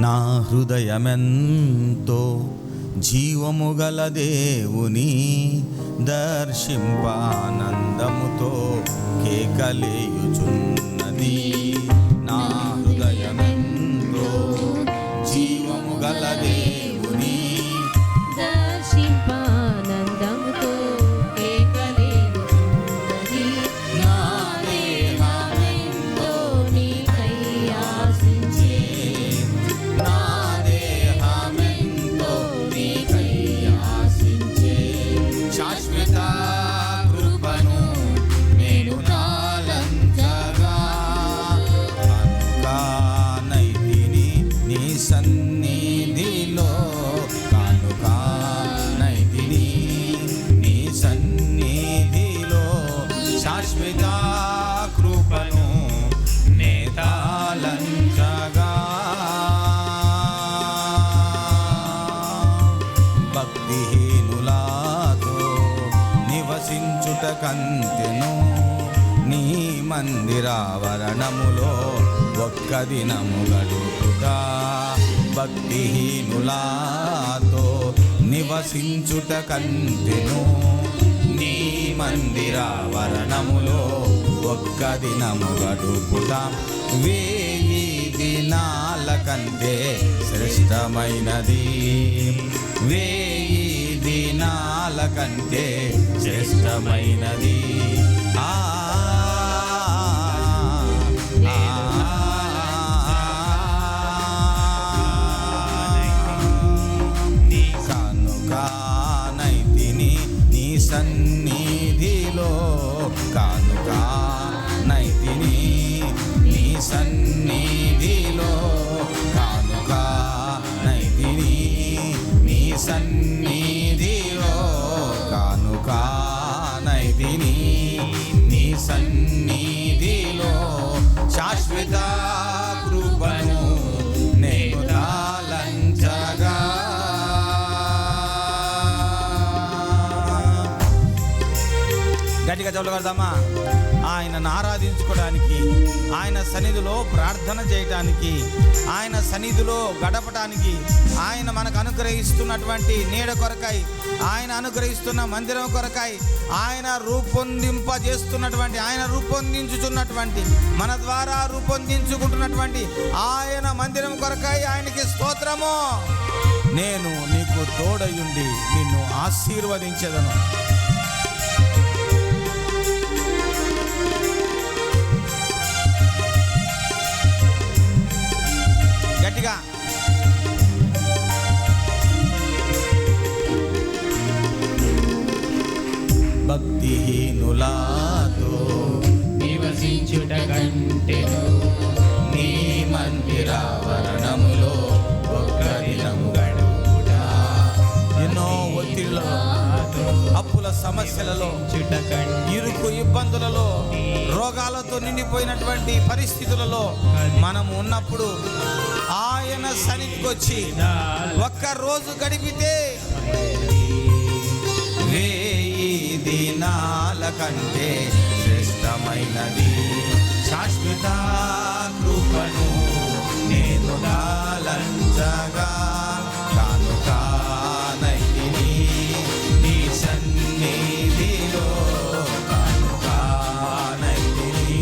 నా హృదయమెంతో జీవము గల దేవుని దర్శింపానందముతో కేకలేయుచున్నది. నా హృదయమెంతో జీవము గల దేవుని దర్శింపానందముతో కేకలేయుచున్నది. నా దేహమెంతో నీకై ఆశించే, నా దేహమెంతో నీకై ఆశించే శాశ్వత కృపను నేను నాలంచగా కానైతిని నీ సన్నిధిలో, కానైతిని నీ సన్నిధిలో శాశ్వత కృపను నేతాలంచగా. భక్తిహీనులాతో నివసించుట కంటెను నీ మందిరావరణములో ఒక్క దినము గడుపుట. భక్తిహీనులాతో నివసించుట కంటెను నీ మందిరావరణములో ఒక్క దినము గడుపుట. 1000 దినాల కంటే శ్రేష్టమైనది, 1000 దినాల కంటే శ్రేష్టమైనది. కానుకానైతిని నీ సన్నిధిలో, కానుకానైతిని నీ సన్నిధిలో, కానుకానైతిని నీ సన్నిధిలో, కానుకానైతిని నీ సన్నిధిలో శాశ్వత కృపను నేను తాలంచగా. గట్టిగా చదవగలుగుతామా? ఆయనను ఆరాధించుకోవడానికి, ఆయన సన్నిధిలో ప్రార్థన చేయటానికి, ఆయన సన్నిధిలో గడపటానికి, ఆయన మనకు అనుగ్రహిస్తున్నటువంటి నీడ కొరకై, ఆయన అనుగ్రహిస్తున్న మందిరం కొరకై, ఆయన రూపొందించుచున్నటువంటి మన ద్వారా రూపొందించుకుంటున్నటువంటి ఆయన మందిరం కొరకై ఆయనకి స్తోత్రము. నేను నీకు తోడయుండి నిన్ను ఆశీర్వదించెదను. గట్టిగా భక్తిహీనులాతో నివసించుట కంటెను నీ మందిరావరణములో ఒక్క దినము గడుపుట. ఎన్నో ఒత్తిడిలో, అప్పుల సమస్యలలో, ఇరుకు ఇబ్బందులలో, రోగాలతో నిండిపోయినటువంటి పరిస్థితులలో మనము ఉన్నప్పుడు ఆయన సన్నిధికి వచ్చి ఒక్క రోజు గడిపితే 1000 దినాల కంటే శ్రేష్టమైనది. శాశ్వత కృపను నేను దాలంచగా, కానుకానైతిని నీ సన్నిధిలో, కానుకానైతిని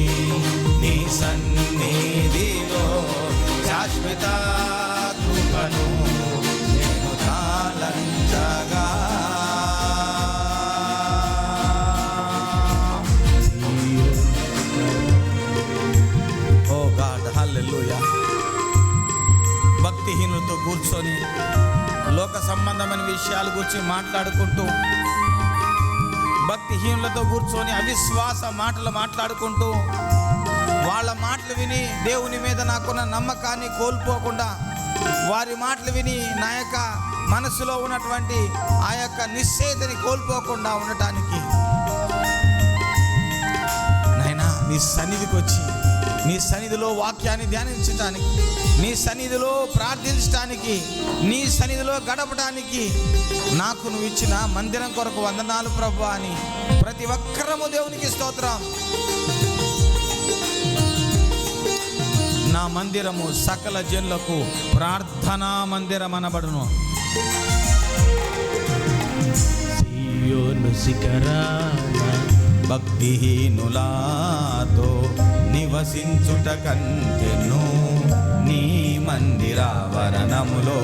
నీ సన్నిధిలో శాశ్వత కృపను నేను దాలంచగా. ఓ గాడ్, హల్లెలూయా. భక్తిహీనులతో కూర్చొని లోక సంబంధమైన విషయాల గురించి మాట్లాడుకుంటూ, భక్తిహీనులతో కూర్చొని అవిశ్వాస మాటలు మాట్లాడుకుంటూ, వాళ్ళ మాటలు విని దేవుని మీద నాకున్న నమ్మకాన్ని కోల్పోకుండా, వారి మాటలు విని నా యొక్క మనసులో ఉన్నటువంటి ఆ యొక్క నిశ్చయితని కోల్పోకుండా ఉండటానికి నాయనా నీ సన్నిధికి వచ్చి, నీ సన్నిధిలో వాక్యాన్ని ధ్యానించటానికి, నీ సన్నిధిలో ప్రార్థించటానికి, నీ సన్నిధిలో గడపడానికి నాకు నువ్వు ఇచ్చిన మందిరం కొరకు వందనాలు ప్రభువా అని ప్రతి ఒక్కరము దేవునికి స్తోత్రం. నా మందిరము సకల జనులకు ప్రార్థనా మందిరం అనబడును. సియోను శిఖరాన భక్తిహీనులాతో నివసించుట కంటెను నీ మందిరావరణములో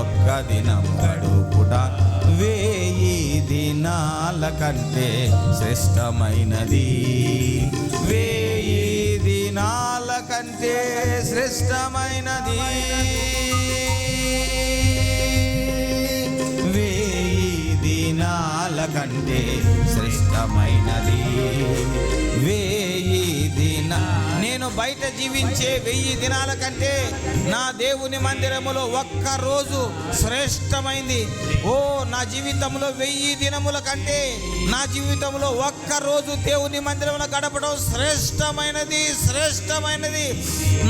ఒక్క దినము గడుపుట 1000 దినాల కంటే శ్రేష్టమైనది. 1000 దినాల కంటే శ్రేష్టమైనది. 1000 దినాల కంటే శ్రేష్టమైనది. 1000 దినా నేను బయట జీవించే 1000 దినాల కంటే నా దేవుని మందిరములో ఒక్క రోజు శ్రేష్టమైంది. ఓ నా జీవితంలో 1000 దినముల కంటే నా జీవితంలో ఒక్క రోజు దేవుని మందిరంలో గడపడం శ్రేష్టమైనది. శ్రేష్టమైనది.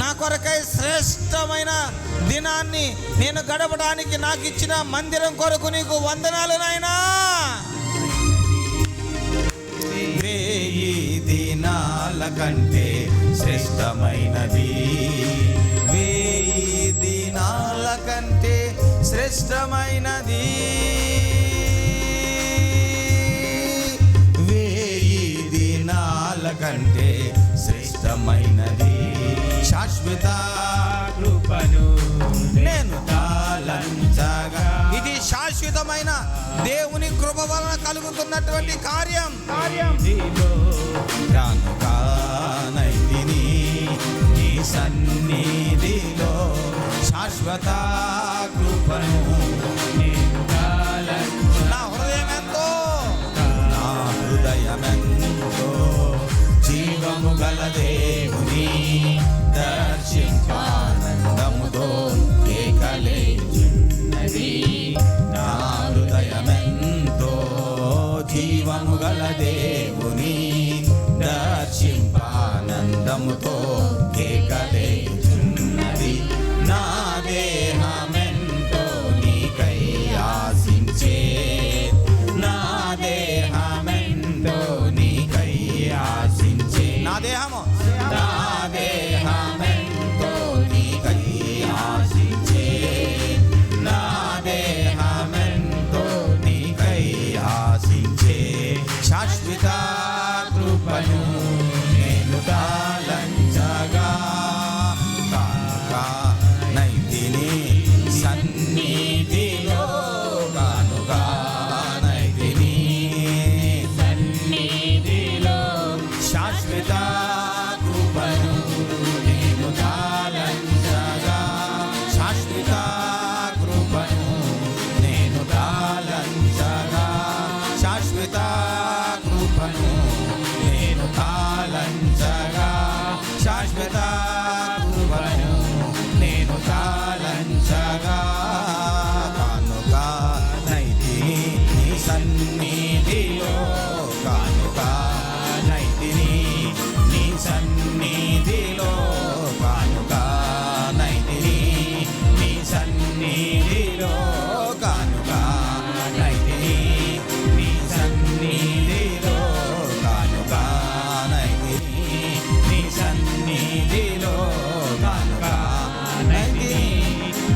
నా కొరకై శ్రేష్టమైన దినాన్ని నేను గడపడానికి నాకు ఇచ్చిన మందిరం కొరకు నీకు వందనాలు నాయనా. 1000 దినాల కంటే శ్రేష్టమైనది. 1000 దినాల కంటే శ్రేష్టమైనది. 1000 దినాల కంటే శ్రేష్టమైనది. శాశ్వత కృపను నేను తాళంచగా ఇది శాశ్వతమైన దేవుని కృప వలన కలుగుతున్నటువంటి కార్యం. కానుకానైతిని నీ సన్నిధిలో శాశ్వత కృపను నేను నా హృదయమెంతో నా హృదయమెంతో జీవము గల దేవుని దర్శించానందముతో కేకలేచున్నది. నా హృదయమెంతో జీవము గల దేవుని దర్శింపానందముతో కేకలేచున్నది. నా దేహమెంతో నీకై ఆశించే. నా దేహమెంతో నీకై ఆశించే. నా దేహము నీకై ఆశించే. నా దేహమెంతో నీకై ఆశించే. శాశ్వత కృపను నేను తాళంచగా కానుకానైతిని సన్నిధిలో. కానుకానైతిని సన్నిధిలో శాశ్వత కృపను నేను తాళంచగా. శాశ్వత కృపను నేను తాళంచగా. శాశ్వత కృపను నేను తాళంచగా. శాశ్వత కృపను నేను తాళంచగా. కానుకానైతిని నీ సన్నిధిలో. కానుకానైతిని నీ సన్నిధిలో. కానుకానైతిని నీ సన్నిధిలో. కానుకానైతిని నీ సన్నిధిలో. కానుకానైతిని నీ సన్నిధిలో. కానుకానైతిని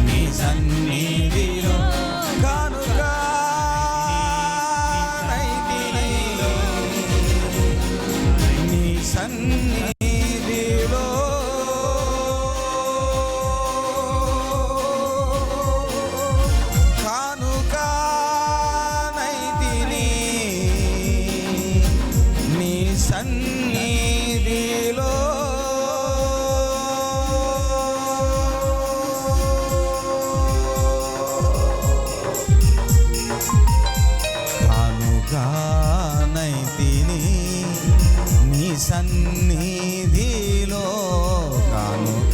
నీ సన్నిధిలో. కానుకానైతిని నీ సన్నిధిలో. కానుకానైతిని నీ సన్నిధిలో. కానుకానైతిని నీ సన్నిధిలో. కానుకానైతిని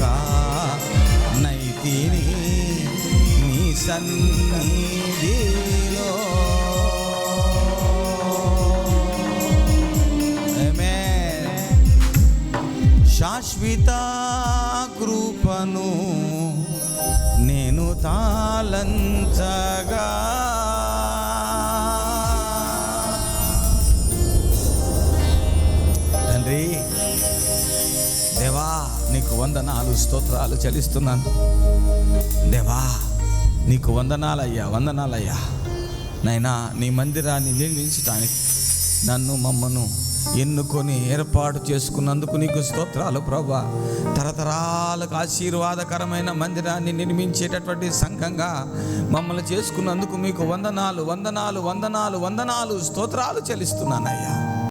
నీ సన్నిధిలో. ఆమేన్. శాశ్వత కృపను నేను తాళంచగా. తండ్రి దేవా నీకు వందనాలు స్తోత్రాలు చెల్లిస్తున్నాను దేవా. నీకు వందనాలయ్యా, వందనాలయ్యా నైనా. నీ మందిరాన్ని నిర్మించడానికి నన్ను మమ్మను ఎన్నుకొని ఏర్పాటు చేసుకున్నందుకు నీకు స్తోత్రాలు ప్రభా. తరతరాలకు ఆశీర్వాదకరమైన మందిరాన్ని నిర్మించేటటువంటి సంఘంగా మమ్మల్ని చేసుకున్నందుకు మీకు వందనాలు, వందనాలు, వందనాలు, వందనాలు స్తోత్రాలు చెల్లిస్తున్నానయ్యా.